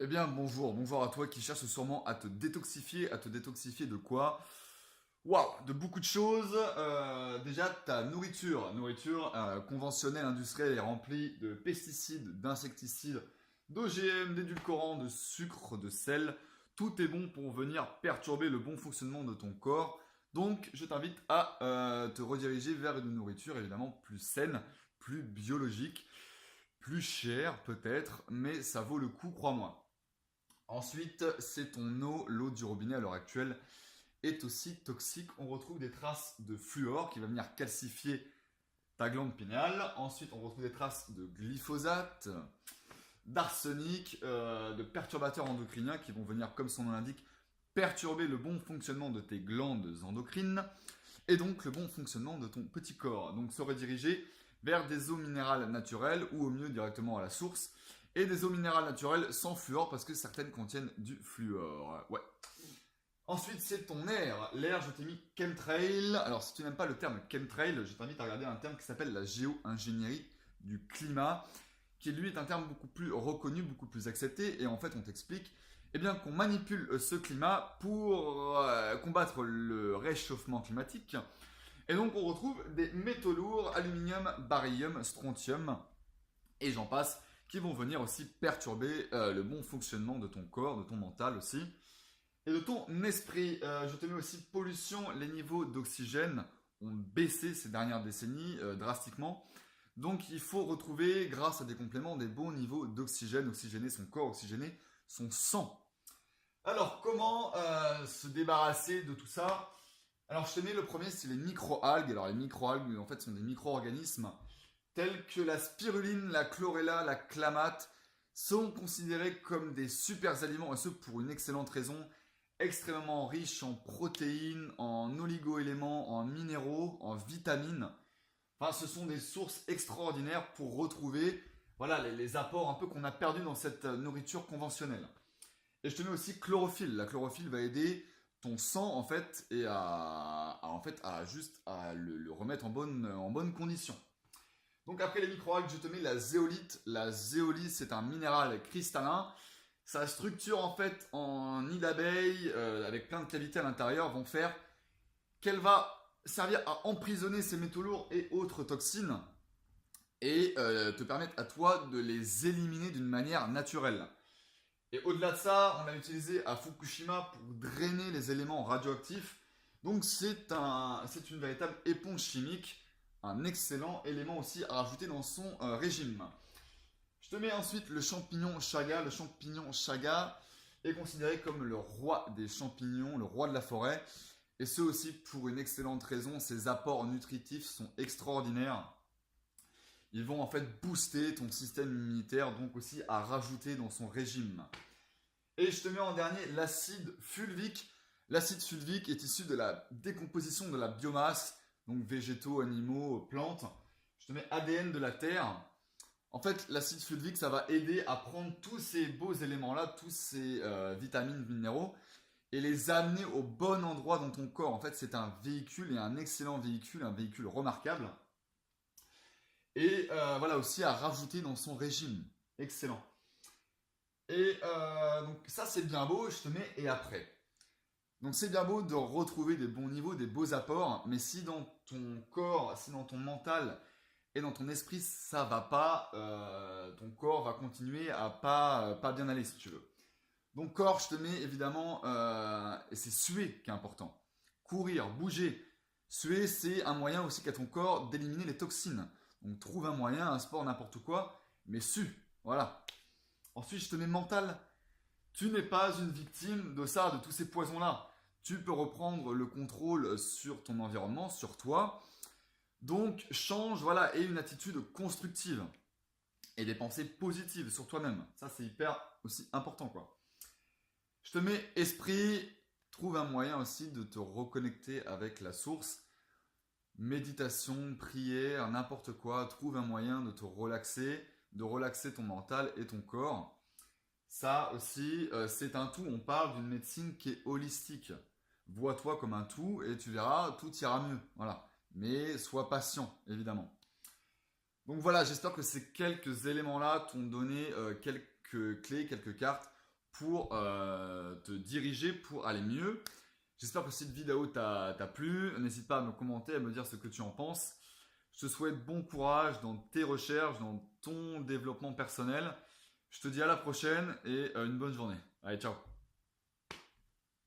Eh bien, bonjour à toi qui cherche sûrement à te détoxifier. À te détoxifier de quoi? Waouh, de beaucoup de choses. Déjà, ta nourriture conventionnelle, industrielle est remplie de pesticides, d'insecticides, d'OGM, d'édulcorants, de sucre, de sel. Tout est bon pour venir perturber le bon fonctionnement de ton corps. Donc, je t'invite à te rediriger vers une nourriture évidemment plus saine, plus biologique, plus chère peut-être, mais ça vaut le coup, crois-moi. Ensuite, c'est ton eau. L'eau du robinet à l'heure actuelle est aussi toxique. On retrouve des traces de fluor qui va venir calcifier ta glande pinéale. Ensuite, on retrouve des traces de glyphosate, d'arsenic, de perturbateurs endocriniens qui vont venir, comme son nom l'indique, perturber le bon fonctionnement de tes glandes endocrines et donc le bon fonctionnement de ton petit corps. Donc se rediriger vers des eaux minérales naturelles ou au mieux directement à la source et des eaux minérales naturelles sans fluor parce que certaines contiennent du fluor. Ouais. Ensuite, c'est ton air. L'air, je t'ai mis chemtrail. Alors, si tu n'aimes pas le terme chemtrail, je t'invite à regarder un terme qui s'appelle la géo-ingénierie du climat, qui lui est un terme beaucoup plus reconnu, beaucoup plus accepté. Et en fait, on t'explique eh bien, qu'on manipule ce climat pour combattre le réchauffement climatique. Et donc, on retrouve des métaux lourds, aluminium, baryum, strontium, et j'en passe, qui vont venir aussi perturber le bon fonctionnement de ton corps, de ton mental aussi et de ton esprit. Je te mets aussi pollution. Les niveaux d'oxygène ont baissé ces dernières décennies drastiquement. Donc il faut retrouver, grâce à des compléments, des bons niveaux d'oxygène, oxygéner son corps, oxygéner son sang. Alors comment se débarrasser de tout ça? Alors je te mets le premier, c'est les microalgues. Alors les microalgues en fait sont des micro-organismes tels que la spiruline, la chlorella, la clamate sont considérés comme des super aliments et ce pour une excellente raison extrêmement riche en protéines, en oligo-éléments, en minéraux, en vitamines. Enfin, ce sont des sources extraordinaires pour retrouver voilà, les apports un peu qu'on a perdus dans cette nourriture conventionnelle. Et je te mets aussi chlorophylle. La chlorophylle va aider ton sang en fait et en fait à juste à le remettre en bonne condition. Donc après les microalgues, je te mets la zéolite. La zéolite, c'est un minéral cristallin. Sa structure en fait en nid d'abeille avec plein de cavités à l'intérieur vont faire qu'elle va servir à emprisonner ces métaux lourds et autres toxines et te permettre à toi de les éliminer d'une manière naturelle. Et au-delà de ça, on l'a utilisé à Fukushima pour drainer les éléments radioactifs. Donc c'est une véritable éponge chimique, un excellent élément aussi à rajouter dans son régime. Je te mets ensuite le champignon chaga. Le champignon chaga est considéré comme le roi des champignons, le roi de la forêt. Et ce aussi pour une excellente raison, ses apports nutritifs sont extraordinaires. Ils vont en fait booster ton système immunitaire, donc aussi à rajouter dans son régime. Et je te mets en dernier l'acide fulvique. L'acide fulvique est issu de la décomposition de la biomasse, donc végétaux, animaux, plantes. Je te mets ADN de la Terre. En fait, l'acide fulvique, ça va aider à prendre tous ces beaux éléments-là, tous ces vitamines, minéraux, et les amener au bon endroit dans ton corps. En fait, c'est un véhicule et un excellent véhicule, un véhicule remarquable. Et voilà aussi à rajouter dans son régime. Excellent. Et donc ça, c'est bien beau, je te mets et après. Donc c'est bien beau de retrouver des bons niveaux, des beaux apports, mais si dans ton corps, si dans ton mental et dans ton esprit ça va pas, ton corps va continuer à pas bien aller si tu veux. Donc corps, je te mets évidemment, et c'est suer qui est important. Courir, bouger. Suer, c'est un moyen aussi qu'a ton corps d'éliminer les toxines. Donc trouve un moyen, un sport, n'importe quoi, mais sue. Voilà. Ensuite, je te mets mental. Tu n'es pas une victime de ça, de tous ces poisons-là. Tu peux reprendre le contrôle sur ton environnement, sur toi. Donc change, voilà, et une attitude constructive. Et des pensées positives sur toi-même. Ça, c'est hyper aussi important, quoi. Je te mets esprit, trouve un moyen aussi de te reconnecter avec la source. Méditation, prière, n'importe quoi, trouve un moyen de te relaxer, de relaxer ton mental et ton corps. Ça aussi, c'est un tout. On parle d'une médecine qui est holistique. Vois-toi comme un tout et tu verras, tout ira mieux. Voilà. Mais sois patient, évidemment. Donc voilà, j'espère que ces quelques éléments-là t'ont donné quelques clés, quelques cartes pour te diriger pour aller mieux. J'espère que cette vidéo t'a plu. N'hésite pas à me commenter, à me dire ce que tu en penses. Je te souhaite bon courage dans tes recherches, dans ton développement personnel. Je te dis à la prochaine et une bonne journée. Allez, ciao!